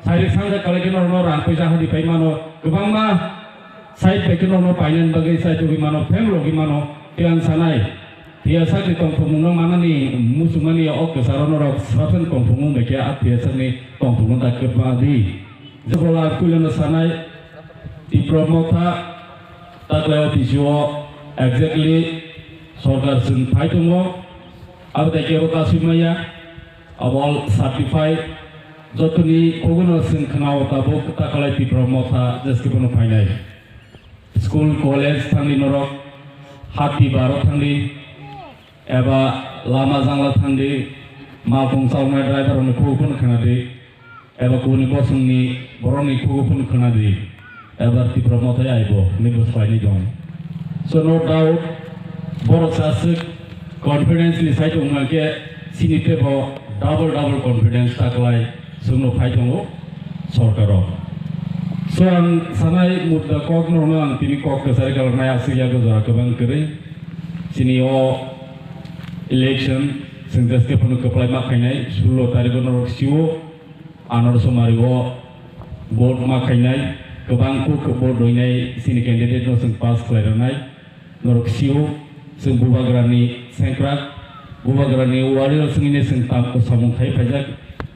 साइड सांजा कलेक्शन और रां पैसा हदी पैमानो गोबां मा साइड पैकेट और पाइनेन बगै साइड भी मानो फेम लोगी मानो tiang sanai dia sakit kongfung mana ni musumani ok sarono rok safen kongfung mereka atia seni kongfung tak kepadi sekolah kuliah sanai di promota tak lewat visual exactly sorgar sun paitungo अब देखिए वो काशी मैया awal certified jotuni kogono sin khnaw tabo takalai ti promota jeski bono painai school college thangli norok hati baro thangli eba lama jangla thangli mapung sawnai driver ni khugupun khanadi eba kuni bosungni boroni khugupun khanadi eba ti promota aibo ni bospaini jong so no doubt borok sasik confidence ni side umake sinite bo double confidence taklai sungno phaitongo sorkaro so ang sanai mudda kok normal tini kok kesari kalau naya asya go jara kebang kere sini o election sengdes ke punu keplai makanai 16 tarik norok siwo anor somari o board makanai kebang ku ke board doinai sini candidate no seng pass kleranai norok siwo seng bubagrani sengkrak bubagrani warrior sengine seng tap ko samung khai pajak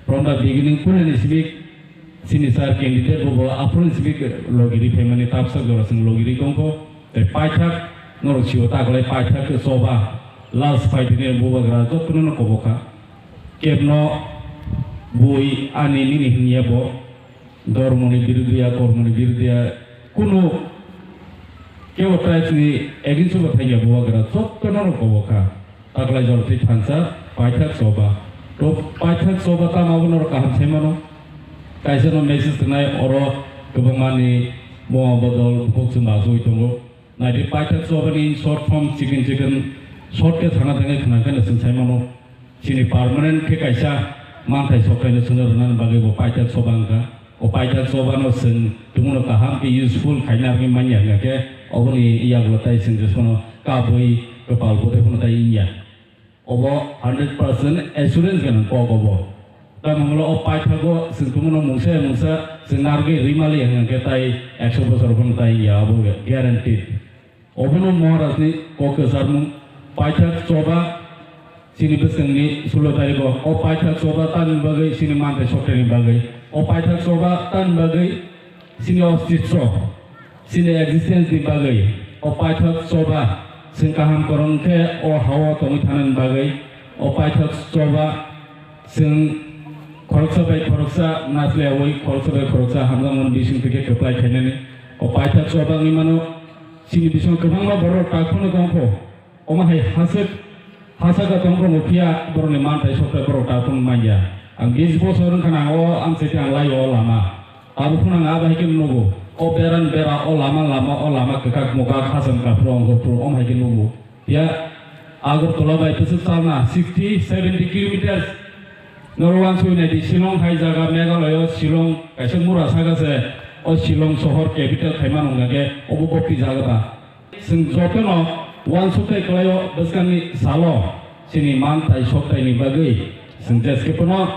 from the beginning pun ni sibik sini sar candidate bo apun sibik logiri family tap sa gora seng logiri kongko te paithak norok siwo ta glai paithak ke soba last fight ni bubagra to puno ko boka kebno bui ani ni niya bo dormoni birudia kormoni birudia kuno kewa price ni egin suba thaya bubagra to puno ko boka taklai jorti thansa paithak soba to paithak soba ta mabunor kaham semano kaisa no message nai oro kebamani mo bodol buksu mazui tongo nai di paithak soba ni short form chicken short ke thana thanga khana kana sun semano sini permanent ke kaisa mantai sokai no sunaran bage bo paithak soba angka o paithak soba no sun tumuno kaham ke useful khaina ki manya ngake oboni iya glotai sin jesono kabui kepal bote pun tai iya obo 100% assurance kan ko obo ta manglo o paithago singkumono mungsa sinarge rimali yang ketai 100 bosor pun tai ya obo guaranteed obono morasni ko kesarmu paithak coba sini besengni 16 tarik o paithak coba tan bagai sini mante sokeni bagai o paithak coba tan bagai sini ostitro sini existence di bagai o paithak coba sing kaham korong ke o hawa tongi tanan bagai o paithak coba sing koroksa bai koroksa nasle awai koroksa hamzangon bising tike keplai khainani o paithak coba ngimano sini bisong kebangma boro takhono tongko o mahai hasaka tongko mufia borone mantai sokta boro takhono manja ang gisbo sorun kana o ang sete ang lai o lama aru punang abai kin nugo o beran bera o lama kekak muka khasam ka prong om hai nubu ya agar tola bai tu sana 60-70 kilometers norwan suine di Shillong hai jaga Meghalaya Shillong kaise mura saga se o Shillong sohor capital khaiman ongage obo bokti jaga ba sing jotono wan sukai klayo baskani salo sini mantai soktai ni bagai sing jeske pono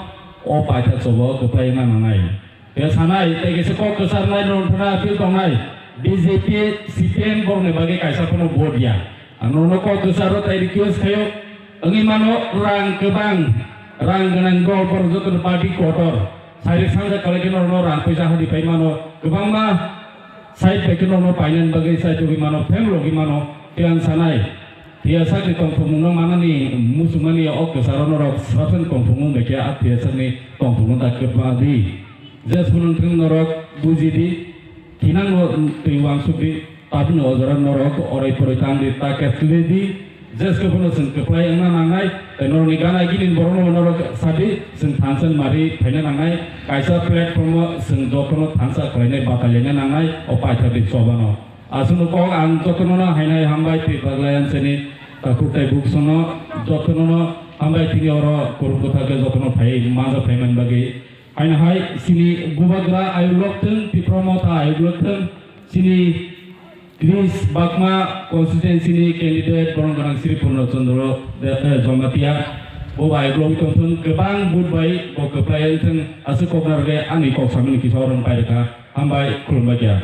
o paithak sobo kepai nanai ya sanai tege sekok kesar nai non pernah pil tong nai BJP CPN borne bagi kaisa penuh bodia anu no kok kesar tai request kayo angi mano rang kebang rang ganang gol por jotor party kotor sari sangga kalagi no rang pesa hadi pai mano kebang ma side peke no painan bagi side jogi mano fem logi mano tiang sanai dia sakit kongfung mana ni musumani ok kesar no rok safen kongfung mereka atia seni kongfung tak kepadi jas penonton norok bujidi kinang tiwang subi tapi nojoran norok orai poritan di taket ledi jas ke penonton keplay ena nangai tenor nigana gini borono norok sabi sen tansan mari pena nangai kaisa platform sen jokono tansa kene batalnya nangai opai tadi sobano asunu kong ang jokono na hainai hambai ti baglayan seni kakutai buksono jokono hambai tini oro kurukota ke jokono pai maza payment bagi aina hai sini bubagra ayu lokten ti promota ayu lokten sini Chris Bakma constituency ni candidate borong garang Sri Purno Chandra Jombatia Bobai belum tonton kebang budbai bo keplayan teng asu koknar ge ani kok samin kisah orang pai deka ambai kulum bagia.